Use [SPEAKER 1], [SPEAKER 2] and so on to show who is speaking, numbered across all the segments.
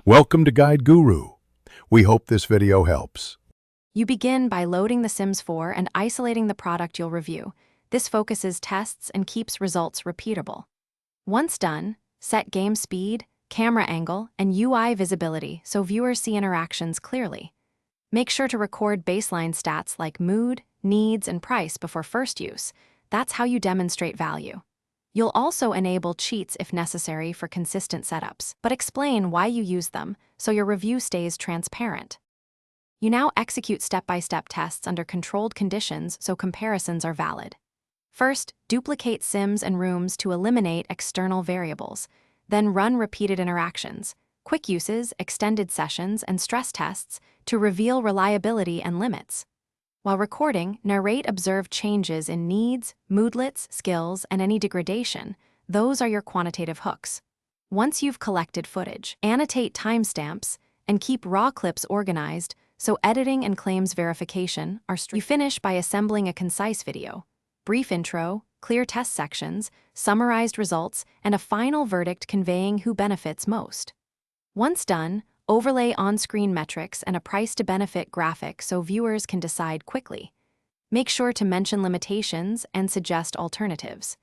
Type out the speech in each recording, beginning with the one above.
[SPEAKER 1] Welcome to Guide Guru. We hope this video helps.
[SPEAKER 2] You begin by loading The Sims 4 and isolating the product you'll review. This focuses tests and keeps results repeatable. Once done, set game speed, camera angle, and UI visibility so viewers see interactions clearly. Make sure to record baseline stats like mood, needs, and price before first use. That's how you demonstrate value. You'll also enable cheats if necessary for consistent setups, but explain why you use them so your review stays transparent. You now execute step-by-step tests under controlled conditions so comparisons are valid. First, duplicate sims and rooms to eliminate external variables. Then run repeated interactions, quick uses, extended sessions, and stress tests to reveal reliability and limits. While recording, narrate observed changes in needs, moodlets, skills, and any degradation. Those are your quantitative hooks. Once you've collected footage, annotate timestamps and keep raw clips organized so editing and claims verification are You finish by assembling a concise video, brief intro, clear test sections, summarized results, and a final verdict conveying who benefits most. Once done, overlay on-screen metrics and a price-to-benefit graphic so viewers can decide quickly. Make sure to mention limitations and suggest alternatives.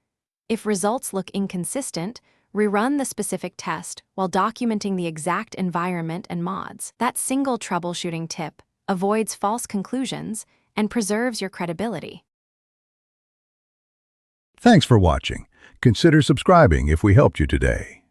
[SPEAKER 2] If results look inconsistent, rerun the specific test while documenting the exact environment and mods. That single troubleshooting tip avoids false conclusions and preserves your credibility.
[SPEAKER 1] Thanks for watching. Consider subscribing if we helped you today.